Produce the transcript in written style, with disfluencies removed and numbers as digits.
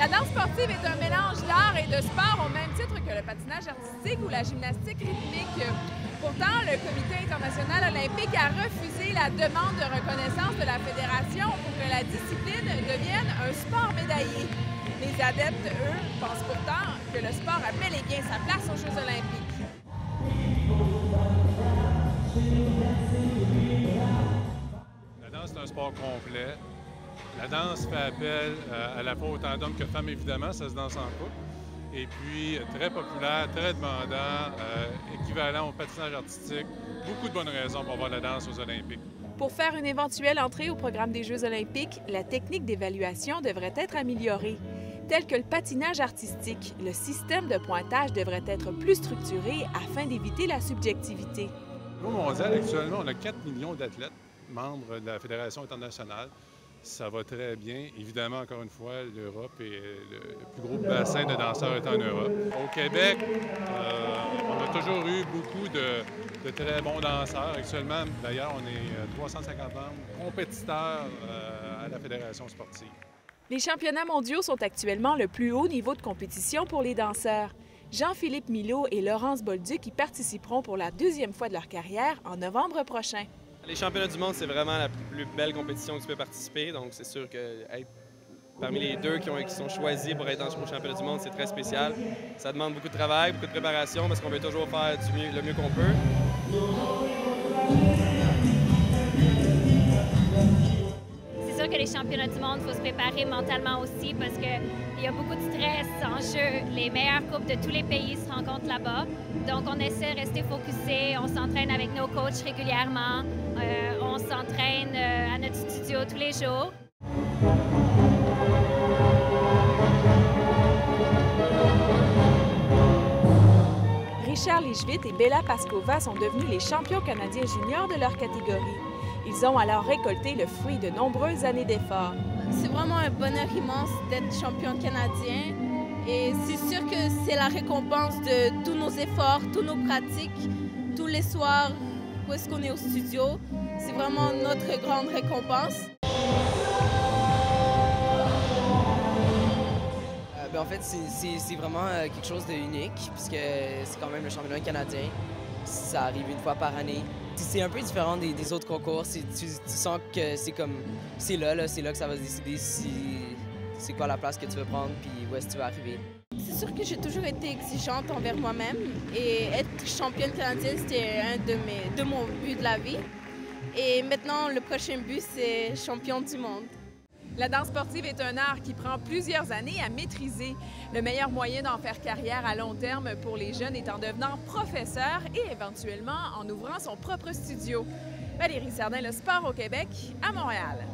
La danse sportive est un mélange d'art et de sport au même titre que le patinage artistique ou la gymnastique rythmique. Pourtant, le Comité international olympique a refusé la demande de reconnaissance de la fédération pour que la discipline devienne un sport médaillé. Les adeptes, eux, pensent pourtant que le sport a bel et bien sa place aux Jeux olympiques. La danse, c'est un sport complet. La danse fait appel à la fois autant d'hommes que de femmes, évidemment, ça se danse en couple. Et puis, très populaire, très demandant, équivalent au patinage artistique. Beaucoup de bonnes raisons pour avoir la danse aux Olympiques. Pour faire une éventuelle entrée au programme des Jeux olympiques, la technique d'évaluation devrait être améliorée. Tel que le patinage artistique, le système de pointage devrait être plus structuré afin d'éviter la subjectivité. Au mondial, actuellement, on a 4 millions d'athlètes, membres de la Fédération internationale. Ça va très bien. Évidemment, encore une fois, l'Europe est le plus gros bassin de danseurs est en Europe. Au Québec, on a toujours eu beaucoup de très bons danseurs. Actuellement, d'ailleurs, on est 350 membres compétiteurs à la Fédération sportive. Les championnats mondiaux sont actuellement le plus haut niveau de compétition pour les danseurs. Jean-Philippe Milot et Laurence Bolduc y participeront pour la deuxième fois de leur carrière en novembre prochain. Les championnats du monde, c'est vraiment la plus belle compétition que tu peux participer. Donc, c'est sûr que être parmi les deux qui sont choisis pour être au championnat du monde, c'est très spécial. Ça demande beaucoup de travail, beaucoup de préparation parce qu'on veut toujours faire le mieux qu'on peut. C'est sûr que les championnats du monde, il faut se préparer mentalement aussi parce qu'il y a beaucoup de stress en jeu. Les meilleures coupes de tous les pays se rencontrent là-bas. Donc, on essaie de rester focusé. On s'entraîne avec nos coachs régulièrement. On s'entraîne à notre studio tous les jours. Richard Lichvit et Bella Paskova sont devenus les champions canadiens juniors de leur catégorie. Ils ont alors récolté le fruit de nombreuses années d'efforts. C'est vraiment un bonheur immense d'être champion canadien et c'est sûr que c'est la récompense de tous nos efforts, tous nos pratiques, tous les soirs où est-ce qu'on est au studio. C'est vraiment notre grande récompense. En fait, c'est vraiment quelque chose d'unique puisque c'est quand même le championnat canadien. Ça arrive une fois par année. C'est un peu différent des autres concours. Tu sens que c'est là que ça va se décider c'est quoi la place que tu veux prendre puis où est-ce que tu vas arriver. C'est sûr que j'ai toujours été exigeante envers moi-même et être championne canadienne, c'était un de mon buts de la vie. Et maintenant, le prochain but, c'est champion du monde. La danse sportive est un art qui prend plusieurs années à maîtriser. Le meilleur moyen d'en faire carrière à long terme pour les jeunes est en devenant professeur et éventuellement en ouvrant son propre studio. Valérie Sardin, Le Sport au Québec, à Montréal.